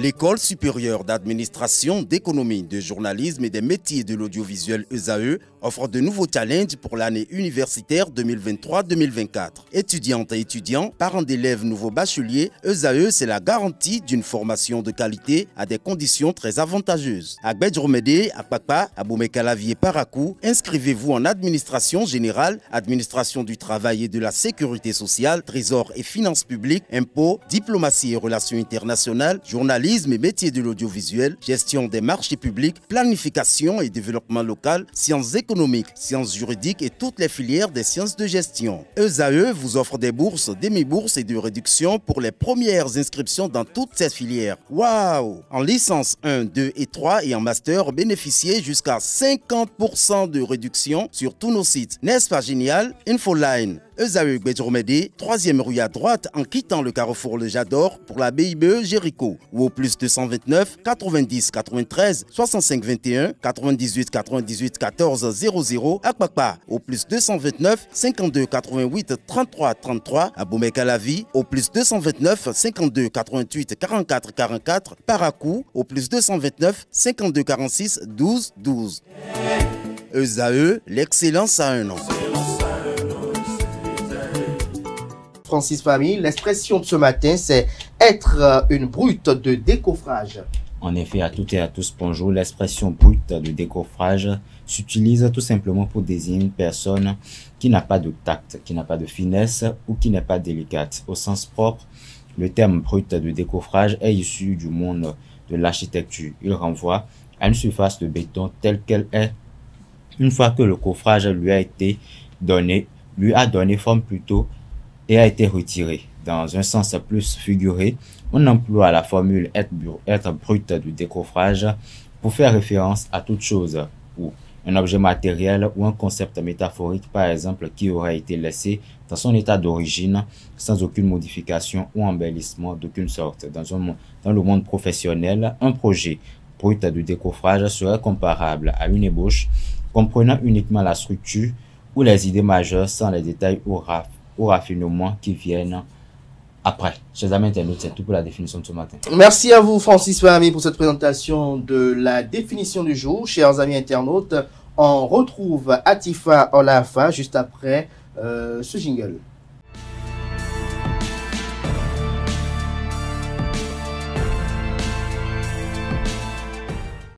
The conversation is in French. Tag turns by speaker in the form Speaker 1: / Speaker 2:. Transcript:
Speaker 1: L'École supérieure d'administration, d'économie, de journalisme et des métiers de l'audiovisuel ESAE offre de nouveaux challenges pour l'année universitaire 2023-2024. Étudiantes et étudiants, parents d'élèves nouveaux bacheliers, ESAE, c'est la garantie d'une formation de qualité à des conditions très avantageuses. À Gbedjromede, à Papa, à Boumekalavi et Parakou, inscrivez-vous en administration générale, administration du travail et de la sécurité sociale, trésor et finances publiques, impôts, diplomatie et relations internationales, journalisme et métiers de l'audiovisuel, gestion des marchés publics, planification et développement local, sciences économiques, sciences juridiques et toutes les filières des sciences de gestion. ESAE vous offre des bourses, demi-bourses et de réductions pour les premières inscriptions dans toutes ces filières. Waouh! En licence 1, 2 et 3 et en master, bénéficiez jusqu'à 50% de réduction sur tous nos sites. N'est-ce pas génial? Infoline. ESAE Gbedjromede, 3e rue à droite en quittant le carrefour Le Jador pour la BIBE Jéricho ou au plus 229 90 93 65 21 98 98 14 00 à Kpakpa au plus 229 52 88 33 33 à Boumekalavi au plus 229 52 88 44 44 Parakou au plus 229 52 46 12 12. ESAE, l'excellence à un nom.
Speaker 2: Francis Famille, l'expression de ce matin, c'est être une brute de décoffrage.
Speaker 3: En effet, à toutes et à tous, bonjour. L'expression brute de décoffrage s'utilise tout simplement pour désigner une personne qui n'a pas de tact, qui n'a pas de finesse ou qui n'est pas délicate. Au sens propre, le terme brute de décoffrage est issu du monde de l'architecture. Il renvoie à une surface de béton telle qu'elle est une fois que le coffrage lui a donné forme plutôt et a été retiré. Dans un sens plus figuré, on emploie la formule être brut de décoffrage pour faire référence à toute chose ou un objet matériel ou un concept métaphorique par exemple qui aurait été laissé dans son état d'origine sans aucune modification ou embellissement d'aucune sorte. Dans le monde professionnel, un projet brut de décoffrage serait comparable à une ébauche comprenant uniquement la structure ou les idées majeures sans les détails ou raffinements qui viennent après. Chers amis internautes, c'est tout pour la définition de ce matin.
Speaker 2: Merci à vous, Francis Famille, pour cette présentation de la définition du jour. Chers amis internautes, on retrouve Atifa Olafa juste après ce jingle.